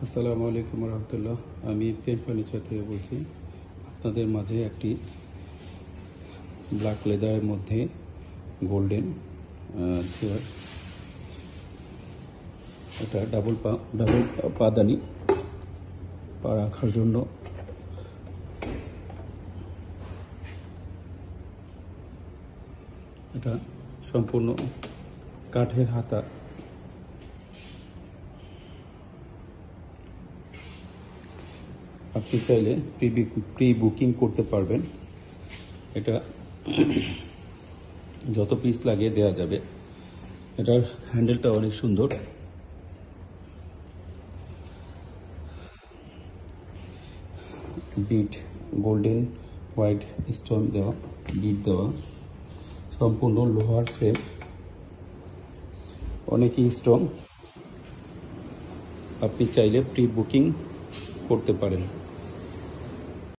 আসসালামু আলাইকুম রহমতুল্লাহ। আমি ইফতিয়ার ফার্নিচার থেকে বলছি। আপনাদের মাঝে একটি ব্ল্যাক লেদারের মধ্যে গোল্ডেন চেয়ার, এটা ডাবল পাদানি পা রাখার জন্য। এটা সম্পূর্ণ কাঠের হাতা। আপনি চাইলে প্রি বুকিং করতে পারবেন। এটা যত পিস লাগিয়ে দেওয়া যাবে। এটার হ্যান্ডেলটা অনেক সুন্দর। বিট গোল্ডেন হোয়াইট স্টোন দেওয়া, বিট দেওয়া, সম্পূর্ণ লোহার ফ্রেম, অনেকই স্ট্রং। আপনি চাইলে প্রি বুকিং করতে পারেন।